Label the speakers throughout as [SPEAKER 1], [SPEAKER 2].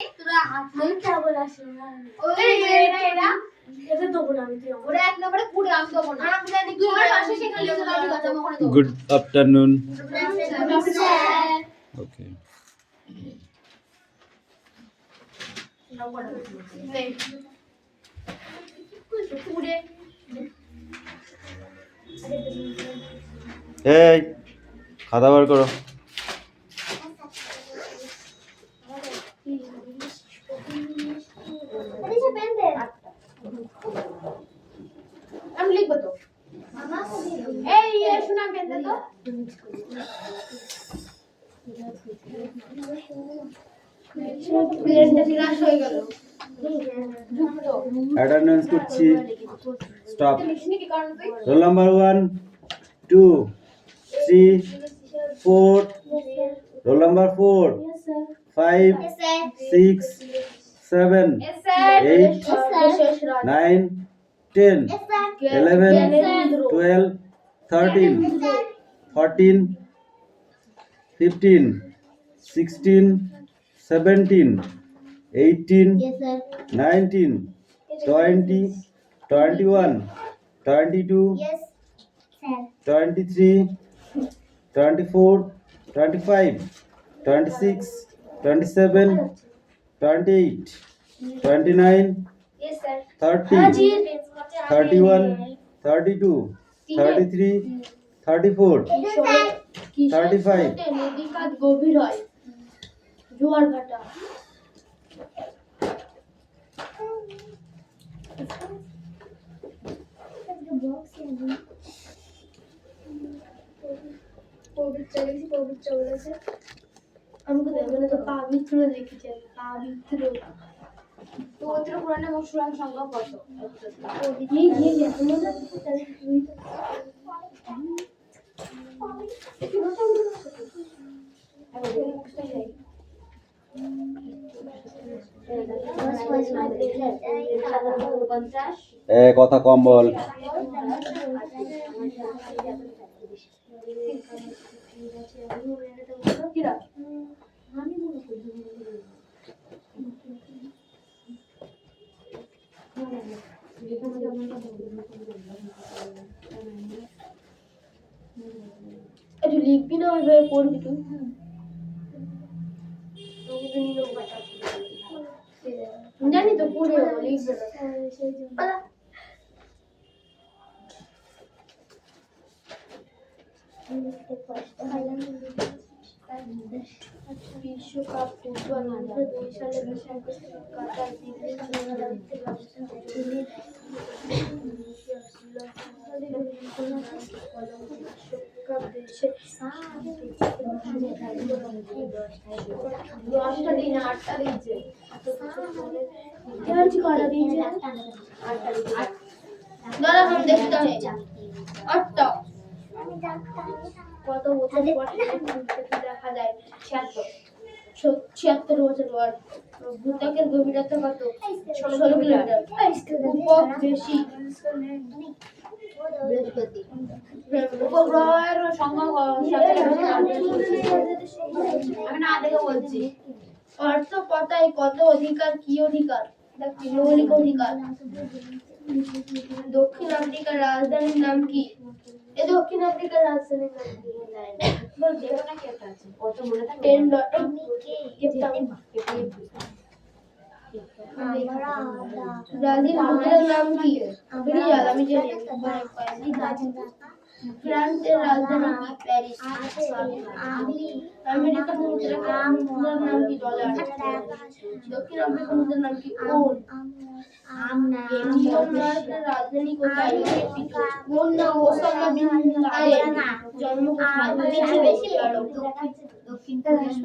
[SPEAKER 1] তোরা হাত ধরে কেবল আসে না ওই এটা এটা তো বল আমি তুই ওরা এক নম্বরে পুরো আমি দেব না আমি জানি কি আমার পাশে শেখা লিখে দাও ঠিক আছে আমি ওখানে দেব
[SPEAKER 2] গুড আফটারনুন
[SPEAKER 1] স্যার
[SPEAKER 2] ওকে
[SPEAKER 1] নাও পড়া নেই পুরো
[SPEAKER 2] এই খাতা বার করো
[SPEAKER 1] আমি লিখবো তো এই শোনা পেন দে তো প্লেনটা ক্লাস হয়ে গেল
[SPEAKER 2] অ্যাটেন্ডেন্স করছি স্টপ
[SPEAKER 1] লিখনি কি কারণ তুই
[SPEAKER 2] রোল নাম্বার 1 2 3 4 রোল নাম্বার 4 5 6 7 8 9 10 11 12 13 14 15 16 17 18 19 20 21 22 23 24 25 26 27 28 29 30 31 32 33 34 35
[SPEAKER 1] নদী কাত গভীর হয় জোয়ার ভাটা পবিত্র বলেছে আমাকে দেখবেন তো পবিত্র লিখেছে পবিত্র পবিত্র পুরাণে মুসলমান সংখ্যা কত
[SPEAKER 2] কথা কম বল
[SPEAKER 1] লিখবি না ওইভাবে পড়বি তুই জানি তো পড়ে লিখবে না বিশ্বকাপ ফুটবল 2002 সালে কাতার দশটা দিন 8টা দিচ্ছে দাদা हम देखते हैं 8টা কত বছর পর দেখা যায় 76 বছর পর ভূত্বকের গভীরতা কত 16 কিলোমিটার উপক বেশি বৃহস্পতি উপগ্রহের সংখ্যা আমি না দেখে বলছি অর্থ কথায় কত অধিকার কি অধিকার মৌলিক অধিকার দক্ষিণ আফ্রিকার রাজধানীর নাম কি এই দক্ষিণ আফ্রিকার রাজধানীর নাম কি বল দেখো না কি একটা আছে কত মনে থাকে 10 ডট ব্রাজিল মুদ্রার নাম কি রিয়াল আমি জানি ফ্রান্সের রাজধানী কি প্যারিস আমেরিকার মুদ্রার নাম কি ডলার দক্ষিণ আফ্রিকার মুদ্রার নাম কি ওন নিউজিল্যান্ডের রাজধানী কোথায় ওসামা বিন লাদেন জন্ম কোথায় দক্ষিণ কোরিয়ার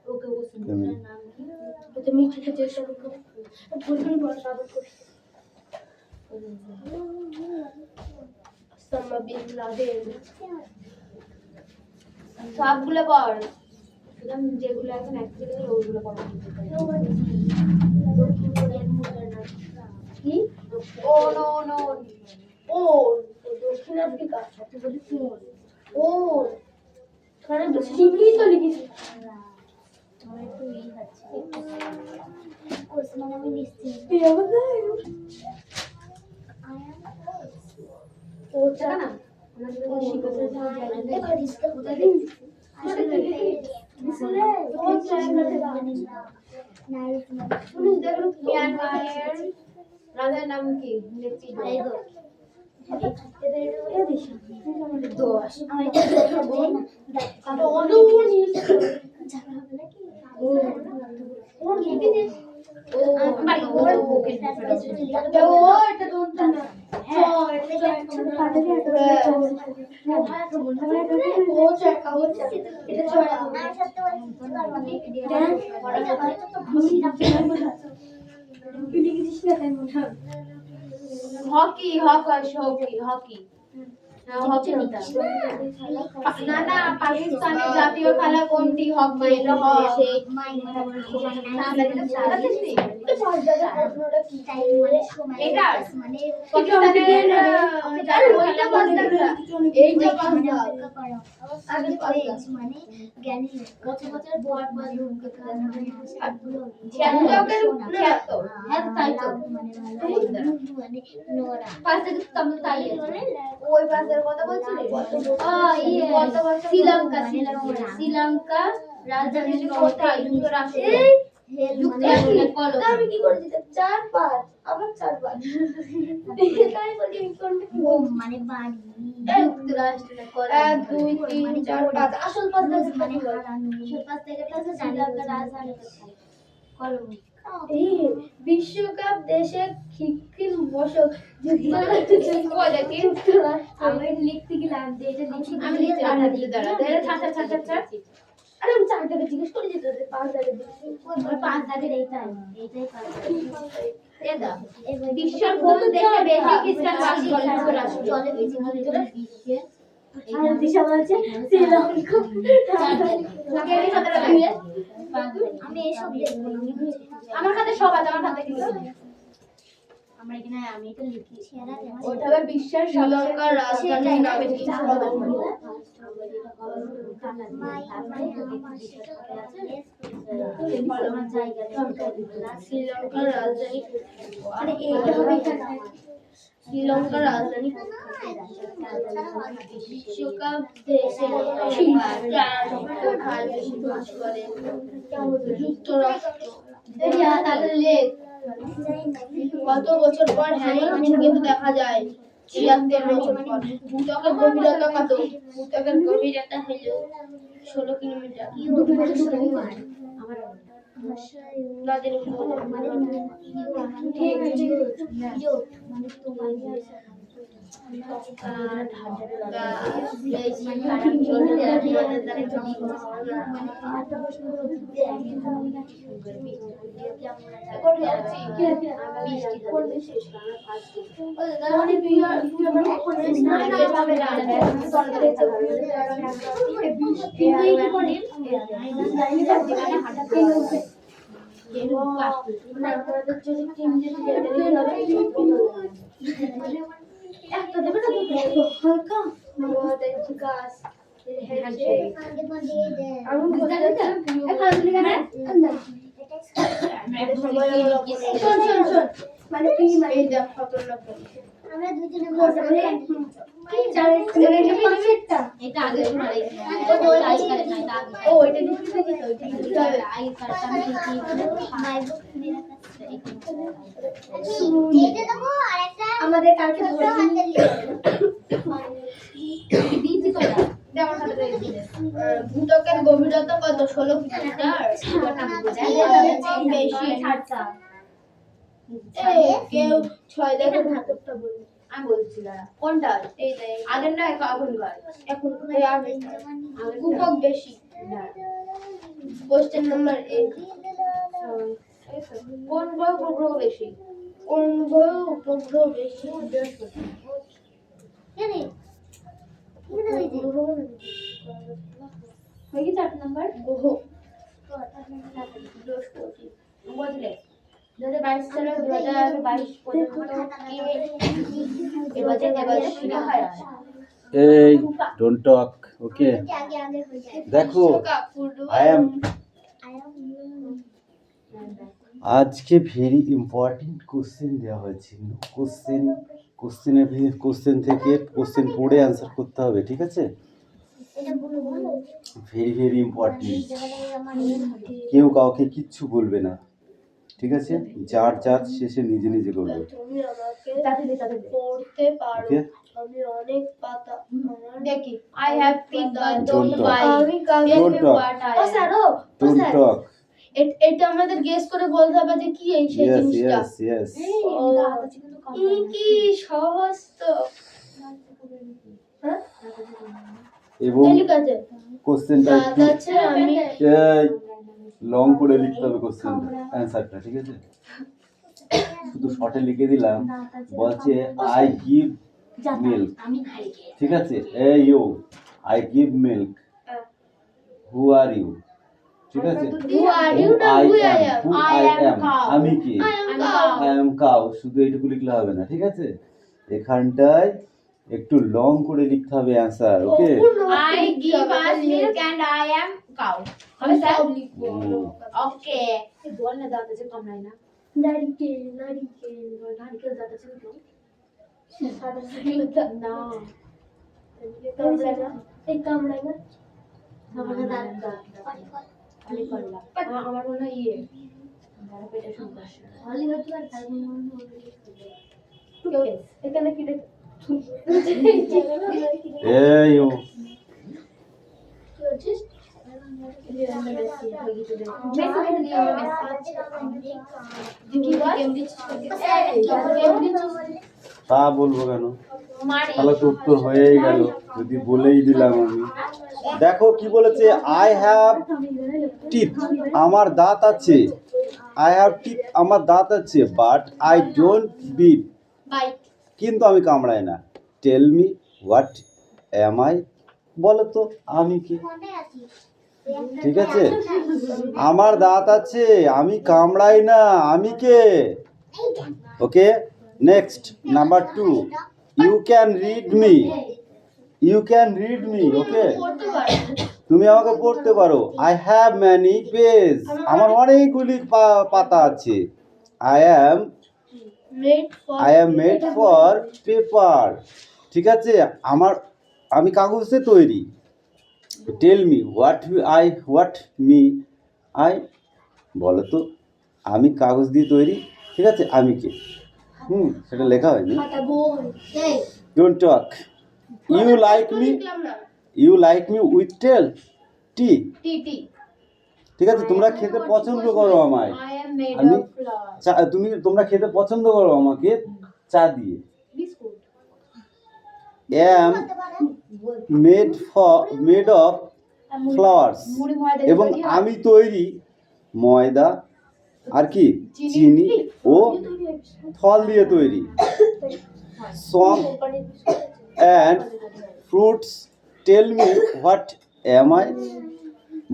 [SPEAKER 1] ওকে ওসামার নাম কি তুমি কি চেষ্টা করো বলবেন বর্ষা করতে ওসামা বিন লাদেন সবগুলো পড় শুধু যেগুলো এখন অ্যাকচুয়ালি ওগুলো পড়া দক্ষিণ কোরিয়ার মুদ্রার নাম কি ও নো নো ও দক্ষিণ আফ্রিকা তুই বলি ও খানে তো শিখি তো লিখিস রাজার নাম কি? হকি হকি না না পাকিস্তানের জাতীয় খেলা কোনটি? হকি। এটা ওই পাশের কথা বলছিস? শ্রীলঙ্কা রাজধানী কোথায়? যুক্তরাষ্ট্র। আমি কি করেছি? 4-5 আমার 4-5 তাই বলি মানে বাড়ি যুক্তরাষ্ট্র 1 2 3 4 5 আসল পাঁচ মানে হারানো আসল পাঁচ থেকে শ্রীলঙ্কা রাজধানী কোথায়? কলম্বো। বিশ্বকাপ দেশে খিকিল বসক আমি লিখতে গেলাম আমি লিখতে আরে আমি 4 টাকা জিজ্ঞেস করে যেতে 5 টাকা 5 টাকা এইটাই এটা বিশ্বের কোন দেশে বেশি খ্রিস্টান বাস করে? চলে বিশ্বের আর দিশা বলছে শ্রীলঙ্কা আমি এসব দেখব আমার কাছে সব আছে আমার হাতে কিছু নেই আমরা এখানে আমি এটা লিখি ওটা হবে বিশ্বের শ্রীলঙ্কার রাজধানী নামে কি হবে? শ্রীলঙ্কার রাজধানী মানে এইটা হবে এখানে শ্রীলঙ্কার রাজধানী বিশ্বকাপ দেশে কত বছর পর কিন্তু দেখা যায় 76 বছর পর ভূত্বকের গভীরতা কত? ভূত্বকের গভীরতা হলো 16 কিলোমিটার। আমাদের কালকে ভূত্বকের গভীরতা কত? 16 কিলোমিটার। বেশি কেউ 6 দেখে ভূত্বকটা বলবে আমি বলছি দাঁড়া কোনটা আগের না এখনকার ভূত্বক বেশি। কোশ্চেন নাম্বার 8 কোন গ্রহ উপগ্রহ বেশি? কোন গ্রহ উপগ্রহ বেশি? কেন হয়ে গেছে 8 নাম্বার গ্রহ বৃহস্পতি বুঝলে 2022 সালে 2022 পর্যন্ত এবারে শুরু হয়
[SPEAKER 2] এই ডোন্ট টক ওকে দেখো আই এম আজকে ভেরি ইম্পর্টেন্ট কোশ্চেন দেওয়া হয়েছে। কোশ্চেন থেকে কোশ্চেন পড়ে অ্যান্সার করতে হবে, ঠিক আছে? Very very important. কেউ কাউকে কিচ্ছু বলবে না, ঠিক আছে? যার যার শেষে নিজে নিজে করবে।
[SPEAKER 1] তুমি আমাকে পড়তে পারো। আমি অনেক পাতা দেখি। I have picked but don't buy. আমি কাউকে ও স্যার
[SPEAKER 2] ডোন্ট টক।
[SPEAKER 1] এটা আমাদের গেস করে বলতে হবে যে কি এই সেই জিনিসটা।
[SPEAKER 2] ইয়েস
[SPEAKER 1] কি সহজ তো। হ্যাঁ
[SPEAKER 2] এবং
[SPEAKER 1] ঠিক আছে।
[SPEAKER 2] কোশ্চেনটা
[SPEAKER 1] আছে আমি
[SPEAKER 2] লং করে লিখতে হবে কোশ্চেন অ্যানসারটা, ঠিক আছে? শুধু শর্টে লিখে দিলাম। বলছে আই গিভ মিল্ক, ঠিক আছে? You I give milk, who are you, ঠিক আছে? আই অ্যাম আমি কি? I am cow. শুধু এইটুকু লিখলে হবে না, ঠিক আছে? এখানটায় একটু লং করে লিখতে হবে answer, okay?
[SPEAKER 1] I give us milk and I am cow. আমি সব লিখবো। ওকে। এই বল না দাদা যে কামড়ায় না। নারকেল দাদা যে তো। সাদা সাদা না। এই কামড়ায় না। আমার দাদা। খালি করলা। আমার মনে হয় ইয়ে। আমার পেটে সমস্যা। খালি হচ্ছে আর তাই মনে হয়। এখানে কি দেখ?
[SPEAKER 2] ইউ তা বলবো কেন? তাহলে তো উত্তর হয়েই গেল যদি বলেই দিলাম আমি। দেখো কি বলেছে, আই হ্যাভ টিথ, আমার দাঁত আছে। আই হ্যাভ টিথ, আমার দাঁত আছে, বাট আই ডোন্ট বিট, কিন্তু আমি কামড়াই না। Tell me what am I, বলো তো আমি কি? ঠিক আছে, আমার দাঁত আছে, আমি কামড়াই না, আমি কে? Okay, next number 2, you can read me, you can read me, okay? তুমি আমাকে পড়তে পারো। আই হ্যাভ ম্যানি পেজ, আমার অনেকগুলি পাতা আছে। I am made for paper, ঠিক আছে? আমি কাগজে তৈরি। Tell me what me I, বলো তো আমি কাগজ দিয়ে তৈরি, ঠিক আছে? আমি কে? সেটা লেখা হয়নি। Don't talk. You like me with tea, ঠিক আছে? তোমরা খেতে পছন্দ করো আমায়, তোমরা খেতে পছন্দ করো আমাকে চা দিয়ে। am made of flowers, এবং আমি তৈরি ময়দা আর কি চিনি ও ফল দিয়ে তৈরি। Song and fruits, tell me what am I,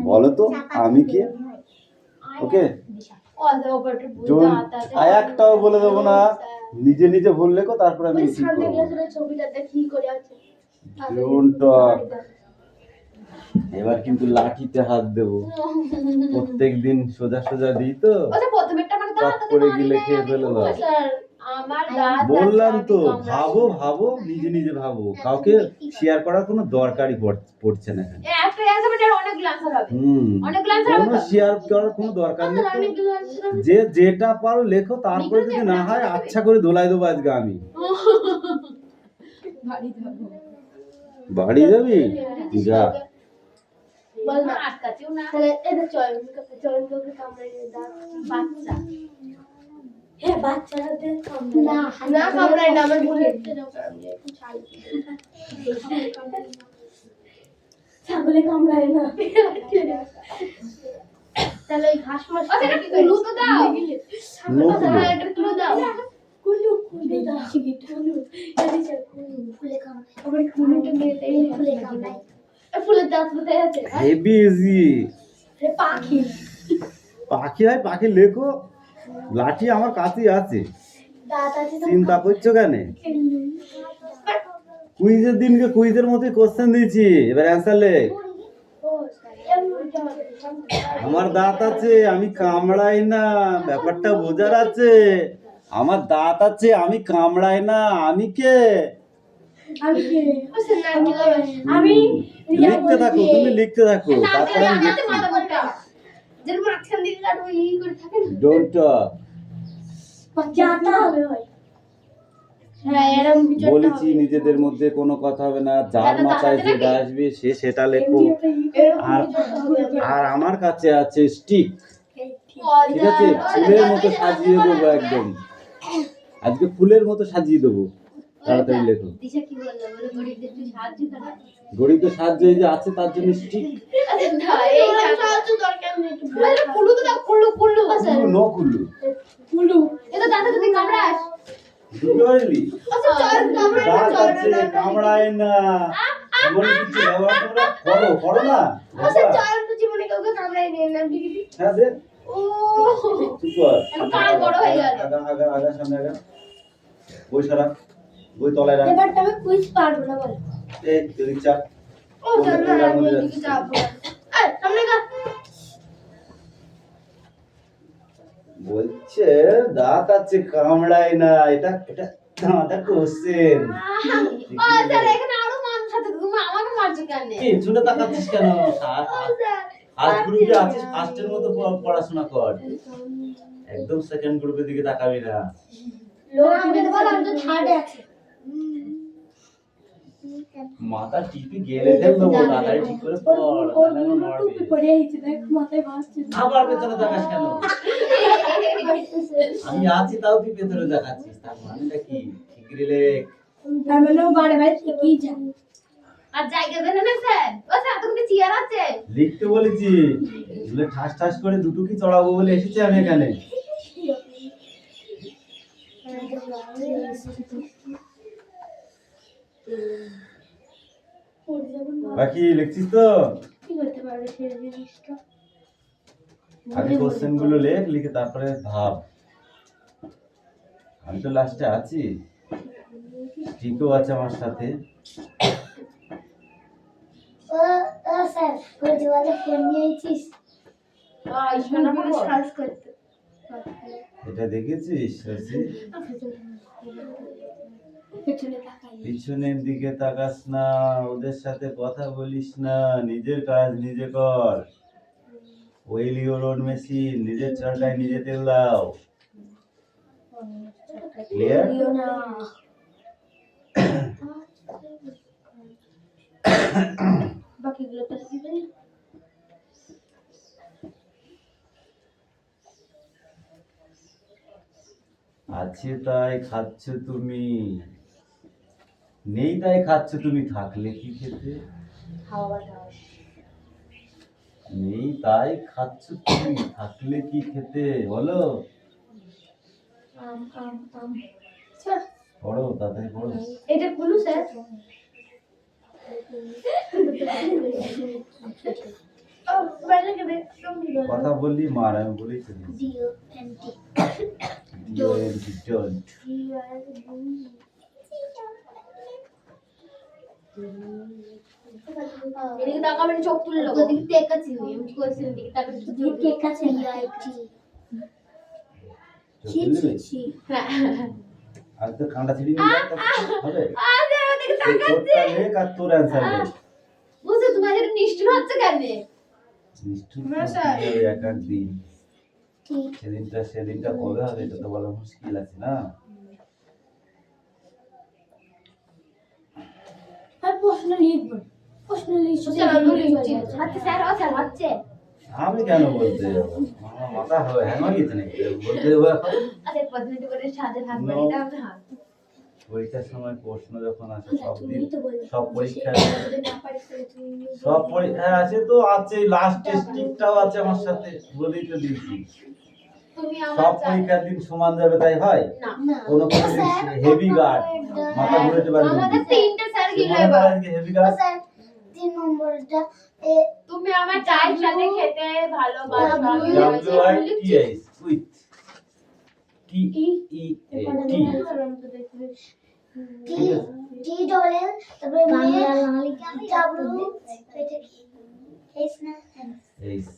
[SPEAKER 2] বলো তো আমি কে? ওকে, একটাও বলে দেবো না, নিজে নিজে বললে কো, তারপরে আমি ঠিক করবো। Don't talk. এবার কিন্তু লাঠিতে হাত দেবো। প্রত্যেকদিন সোজা সোজা দিই তো, টক করে গিলে খেয়ে ফেলে দাও। বললাম তো, ভাবো নিজে নিজে ভাবো, কাউকে শেয়ার করার কোনো দরকারই পড়ছে না এখানে। কোনো শেয়ার করার কোনো দরকার নেই। যে যেটা পারো লেখো, তারপরে যদি না হয় আচ্ছা করে দোলাই দেবো আজকে আমি। বাড়ি যাবি? যা।
[SPEAKER 1] ছাগলে কামড়ায় না। তাহলে এই ঘাস মাস কুলু তো দাও, এটা কুলু দাও, কুলু দাও, ফুলে কামড়ায়, আবার কুলুটা নিয়ে এই ফুলে কামড়ায়, ফুলের দাঁত কোথায় আছে?
[SPEAKER 2] Heavy easy.
[SPEAKER 1] পাখি
[SPEAKER 2] হয়, পাখি লেখো। লাঠি আমার কাছেই আছে, চিন্তা করছো কেন? কুইজের দিনকে কুইজের মতোই কোশ্চেন দিয়েছি, এবার অ্যান্সার লেখ। আমার দাঁত আছে, আমি কামড়াই না, ব্যাপারটা বোঝার আছে। আমার দাঁত আছে, আমি কামড়াই না, আমি কে?
[SPEAKER 1] আমি
[SPEAKER 2] লিখতে থাকো, তুমি লিখতে থাকো, তারপরে আমি দেখছি।
[SPEAKER 1] যেন মাঝখান দিকে কাটবো ই করে থাকে না।
[SPEAKER 2] Don't talk.
[SPEAKER 1] যাতা হবে ভাই। হ্যাঁ এরকম কিছু একটা
[SPEAKER 2] বলেছি
[SPEAKER 1] হবে।
[SPEAKER 2] নিজেদের মধ্যে কোনো কথা হবে না, যার মাথায় যেটা আসবে সে সেটা লেখো।
[SPEAKER 1] এরকম
[SPEAKER 2] আর
[SPEAKER 1] কিছু একটা হবে।
[SPEAKER 2] আর আমার কাছে আছে স্টিক, ঠিক আছে? ফুলের মতো সাজিয়ে দেবো একদম, আজকে ফুলের মতো সাজিয়ে দেবো। তাড়াতাড়ি লেখো।
[SPEAKER 1] দিশা কি বললো, বলে গরিবদের একটু সাহায্য করা।
[SPEAKER 2] গরিবদের সাহায্য এই যে আছে তার জন্য স্টিক।
[SPEAKER 1] এই সাহায্য দরকার নেই। আরে কুলু তো দাও, কুলু কুলু আছে।
[SPEAKER 2] নো কুল্লু।
[SPEAKER 1] কুলু এটা দাদা তুমি কামড়াস।
[SPEAKER 2] বুঝতে পারলি?
[SPEAKER 1] আচ্ছা চল কামড়াই না,
[SPEAKER 2] দাঁত
[SPEAKER 1] চল
[SPEAKER 2] আছে, কামড়ায় না, এমন কিছু ব্যবহার তোমরা করো, করো না?
[SPEAKER 1] আচ্ছা চল তো জীবনে কাউকে কামড়াই নেই না দিদি।
[SPEAKER 2] হ্যাঁ দে।
[SPEAKER 1] ও
[SPEAKER 2] চুপ কর।
[SPEAKER 1] এখন কান বড় হয়ে গেল।
[SPEAKER 2] আগা আগা আগা, সামনে আগা। বই সরা, বই তলায় রাখ।
[SPEAKER 1] এবার তুমি কুইজ পারবে না বল।
[SPEAKER 2] এই এদিক চাপ।
[SPEAKER 1] ও চল না আমি এদিকে যাবো। এই সামনে গা।
[SPEAKER 2] বলছে দাঁত আছে, কামড়ায় না, এটা এটা দাঁতা কোশ্চেন।
[SPEAKER 1] ও স্যার এখানে আরো মানুষ আছে, তুমি আমাকে মারছো কেন?
[SPEAKER 2] এই চুলে তাকাচ্ছিস কেন? ফার্স্ট গ্রুপে আছিস, ফার্স্টের মতো পড়াশোনা কর, একদম সেকেন্ড গ্রুপের দিকে তাকাবি না।
[SPEAKER 1] লোক আমাকে বল আমি তো থার্ডে আছি।
[SPEAKER 2] মাথা টিপি গেলে ফেলবো, তাড়াতাড়ি ঠিক করে পড়, তাহলে আমি নড়বে।
[SPEAKER 1] পড়ে আইছি দেখ মাথায় ভাসছে।
[SPEAKER 2] আবার পেছনে তাকাস কেন? আমি আছি তাও তুই পেছনে তাকাচ্ছিস, তার মানেটা কি? ঠিকরে লেখ।
[SPEAKER 1] আমিও বারে বারে ঠিকই জানি। আর জায়গা দেন না স্যার, ও স্যার তুমি চেয়ার আছে
[SPEAKER 2] লিখতে বলেছি, এগুলো ঠাস ঠাস করে দুটো কি চড়াবো বলে এসেছি আমি এখানে। বাকি লিখছিস তো?
[SPEAKER 1] কি করতে পারবে সেই জিনিসটা?
[SPEAKER 2] আগে কোশ্চেন গুলো লেখ, লিখে তারপরে ভাব। আমি তো লাস্টে আছি, ঠিকও আছে আমার সাথে।
[SPEAKER 1] ও স্যার ওই যে ফোন নিয়েছিস ইসকানা করে সার্চ করতে।
[SPEAKER 2] এটা দেখেছিস শশী?
[SPEAKER 1] পেছনে তাকাই।
[SPEAKER 2] পিছনের দিকে তাকাস না, ওদের সাথে কথা বলিস না, নিজের কাজ নিজে কর। ওয়েল ইওর ওন মেশিন, নিজের চালটায় নিজে তেল দাও। ক্লিয়ার?
[SPEAKER 1] বাকিগুলো তো দিবেন।
[SPEAKER 2] আছে তাই খাচ্ছ তুমি, নেই তাই খাচ্ছ তুমি, থাকলে কি খেতে?
[SPEAKER 1] হাওয়া বাতাস।
[SPEAKER 2] নেই তাই খাচ্ছ তুমি, থাকলে কি খেতে? বলো।
[SPEAKER 1] আম আম আম স্যার
[SPEAKER 2] পড়ো, তাড়াতাড়ি পড়ো।
[SPEAKER 1] এটা কোন স্যার? ও বলে কে তুমি বলো।
[SPEAKER 2] কথা বললি মার, আমি বলেই চলি।
[SPEAKER 1] D O N T
[SPEAKER 2] D O N T don't.
[SPEAKER 1] এদিকে তাকাবেন, চোখ তুললো ওদিকে তাকাচ্ছি আমি কোশ্চেন দিকে তাকাচ্ছি দিকে তাকাচ্ছি আইটি ছি ছি ছি হ্যাঁ
[SPEAKER 2] আজ তো কাঁটা ছিড়ি নিয়ে যাও, হবে?
[SPEAKER 1] আজ ওদিকে তাকাচ্ছি
[SPEAKER 2] তোরটা লেখ আর তোর অ্যান্সার দে।
[SPEAKER 1] বুঝছো তোমাদের নিষ্ঠুর হচ্ছে কেন?
[SPEAKER 2] নিষ্ঠুর
[SPEAKER 1] না, স্যার।
[SPEAKER 2] করতে হবে এক এক দিন।
[SPEAKER 1] ঠিক
[SPEAKER 2] সেদিনটা কবে হবে এটা তো বলা মুশকিল আছে না?
[SPEAKER 1] আর প্রশ্ন লিখব, প্রশ্ন লিখছি আচ্ছা স্যার ও স্যার হচ্ছে
[SPEAKER 2] আমি কেন বলতে যাবো? আমার মাথা হ্যাং হয়ে গেছে নাকি বলতে যাবো এখন?
[SPEAKER 1] আচ্ছা পদ্ধতি করে সাথে হাত
[SPEAKER 2] No.
[SPEAKER 1] বাড়িয়ে দাও না হাত
[SPEAKER 2] পরীক্ষার সময় প্রশ্ন যখন আসে সব দিন,
[SPEAKER 1] তুমি তো বলছো
[SPEAKER 2] সব পরীক্ষা
[SPEAKER 1] যদি না পারিস তাহলে তুমি
[SPEAKER 2] সব পরীক্ষা আছে তো আছে, লাস্ট টেস্টিংটাও আছে আমার সাথে, বলেই তো দিয়েছি।
[SPEAKER 1] তুমি
[SPEAKER 2] সব
[SPEAKER 1] আমার
[SPEAKER 2] পরীক্ষার দিন সমান যাবে তাই হয়?
[SPEAKER 1] না না
[SPEAKER 2] কোনো কোনো দিন হেভি গার্ড, মাথা ঘুরাতে পারবে না।
[SPEAKER 1] আমাদের তিনটে স্যার গিলো
[SPEAKER 2] মনে
[SPEAKER 1] এবার
[SPEAKER 2] হয় আজকে হেভি গার্ড।
[SPEAKER 1] স্যার 3 নম্বরটা তুমি আমার চায়ের সাথে খেতে ভালোবাসো আমি
[SPEAKER 2] WITS with T E A T.
[SPEAKER 1] T double L তারপরে বাংলা লিখা ডাব্লিউ এটা কি এস না
[SPEAKER 2] এইস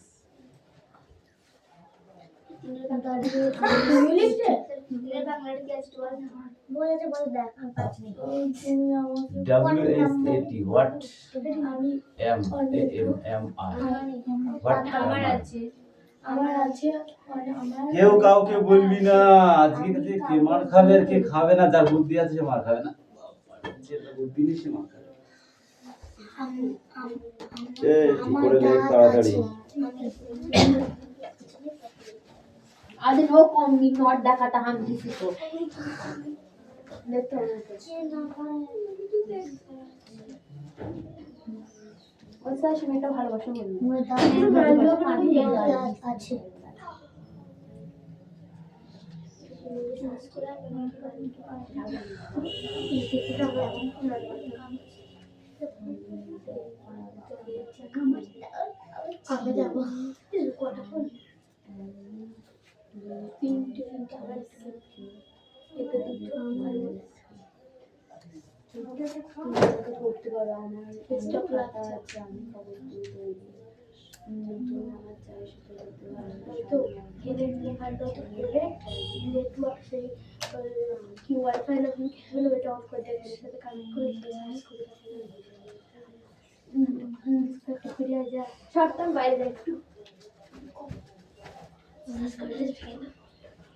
[SPEAKER 1] বাংলার গেস্ট বলেছে বলে দেখ আমি পাচ্ছি
[SPEAKER 3] WSAT what what
[SPEAKER 1] আমার আছে
[SPEAKER 2] কেউ কাউকে বলবি না, আজকে থেকে কে মার খাবে আর কে খাবে না, যার বুদ্ধি আছে সে মার খাবে না, যেটা বুদ্ধি নেই সে মার খাবে। ঠিক করে লেখ তাড়াতাড়ি।
[SPEAKER 1] अरे वो कौन भी नोट देखा था हम किसी को ওই স্যার মেয়েটা ভালোবাসা আছে আমি যাবো কটা ফোন তিনটে আমার এটা দুটো আমার করতে পারো আমার স্টক লাগা আছে আমি খবর দিয়ে দেবো নতুন আমার চাই সেটা করতে পারো তো গেলে মোবাইল তো করবে নেটওয়ার্ক সেই কি ওয়াইফাই না কি হলো এটা অফ করে দেবে সাথে কানেক্ট করে সার্চ করে ডিসকানেক্ট করে যা শর্ট টাইম বাইরে যাই একটু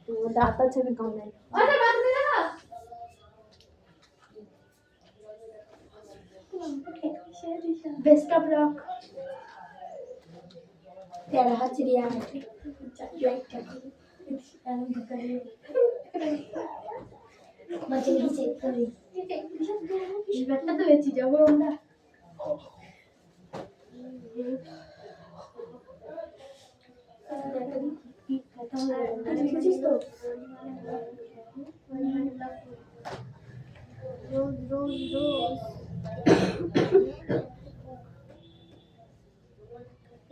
[SPEAKER 1] तो दाता से भी कम नहीं अरे बात नहीं ना बेस्ट ऑफ लक तेरा हाथ चिड़िया है लाइक कर मछली चेक करी ये बेटा तो ये चीज है ना দেখেছিস তো রোজ রোজ রোজ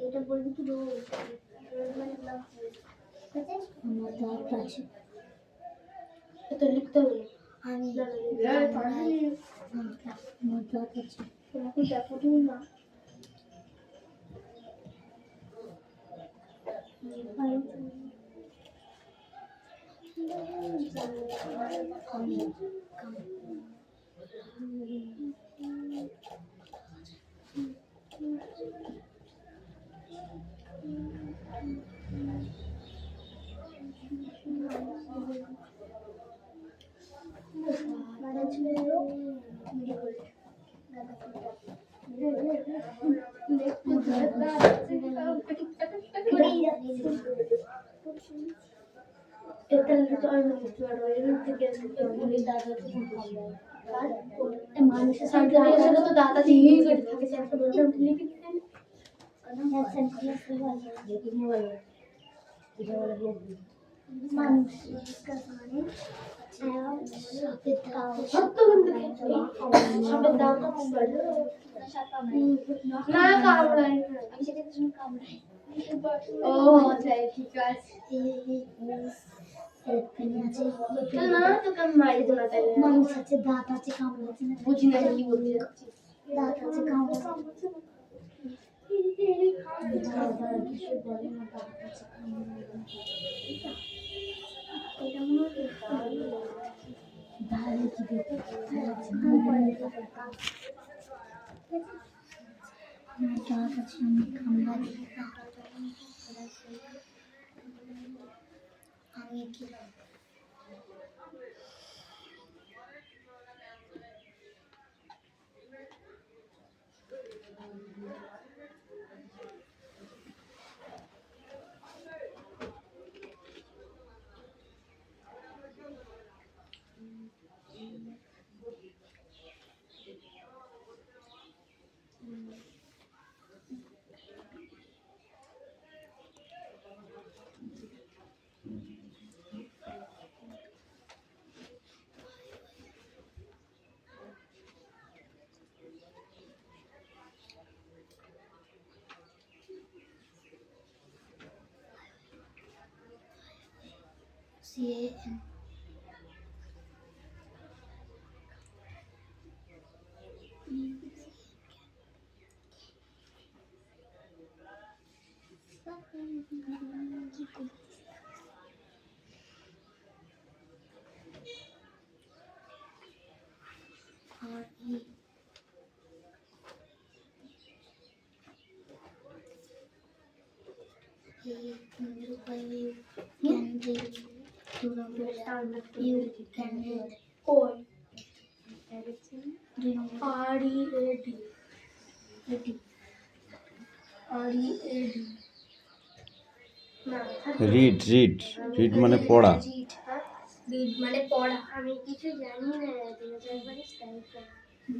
[SPEAKER 1] এটা বলবি কি রোজ আছে এটা লিখতে হবে আমি দেখো তুমি না মানুষের সাথে তো দাদা দিয়ে থাকে মানুষ সবের দাম না কামড়াই আমি সেটা কামড়াই ও আচ্ছা ঠিক আছে না তো কাম মারি দো না তাই মানুষ আছে দাঁত আছে কামড়াচ্ছে না বুঝি না কি বলতে যাচ্ছি দাঁত আছে কামড়াচ্ছে কিছু বলে না দাঁত আছে কামড়াচ্ছে এটা মনে হয় ভালো কি দেখতে আমার দাঁত আছে আমি কামড়াচ্ছি আমি কি CAN You can read. Koi. R-E-A-D. R-E-A-D.
[SPEAKER 2] Read read read মানে পড়া।
[SPEAKER 1] রিড মানে পড়া। আমি কিছু জানি না।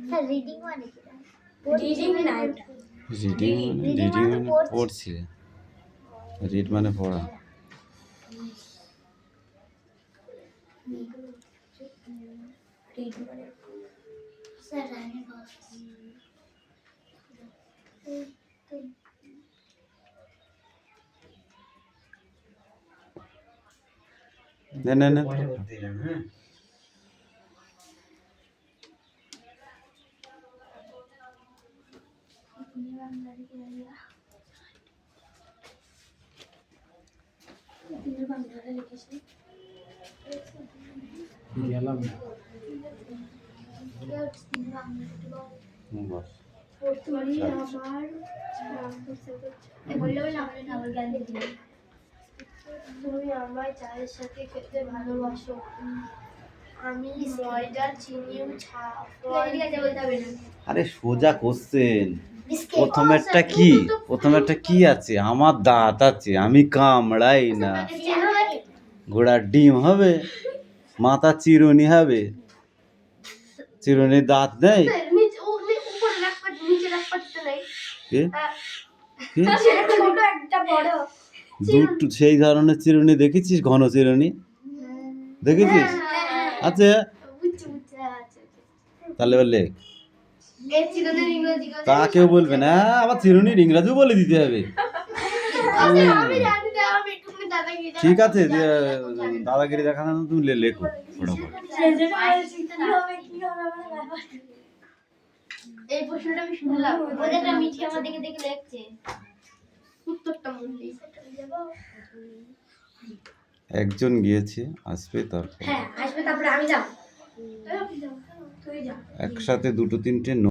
[SPEAKER 1] হ্যাঁ, রিডিং মানে কি? রিডিং না এটা।
[SPEAKER 2] রিডিং মানে পড়ছে, রিড মানে পড়া।
[SPEAKER 1] রিড মানে স্যার আমি বলছি।
[SPEAKER 2] না না না
[SPEAKER 3] দিলেন হ্যাঁ গেলাম না
[SPEAKER 2] বস।
[SPEAKER 1] তুমি আমার চায়ের সাথে খেতে ভালোবাসো। আমি ময়দা চিনিও
[SPEAKER 2] আরে সোজা কোশ্চেন। প্রথমেরটা কি আছে? আমার দাঁত আছে, আমি কামড়াই না। ঘোড়ার ডিম হবে, মাথা চিরুনি হবে, চিরুনির দাঁত নেই। কে? কে? দুটো সেই ধরনের চিরুনি দেখেছিস? ঘন চিরুনি দেখেছিস? আছে, তাহলে বলে তা কেউ বলবে না, আবার চিরুনির ইংরাজিও বলে দিতে হবে। ঠিক আছে, দাদাগিরি দেখানো তুমি লেখো ফটাফট।
[SPEAKER 1] এই প্রশ্নটা আমি শুনলাম, ওদেরটা মিঠি আমার দিকে দেখে লিখছে, উত্তরটা বললি।
[SPEAKER 2] একজন গিয়েছে, আসবে তারপর।
[SPEAKER 1] হ্যাঁ আসবে, তারপরে আমি যাব। তুই যা।
[SPEAKER 2] একসাথে দুটো তিনটে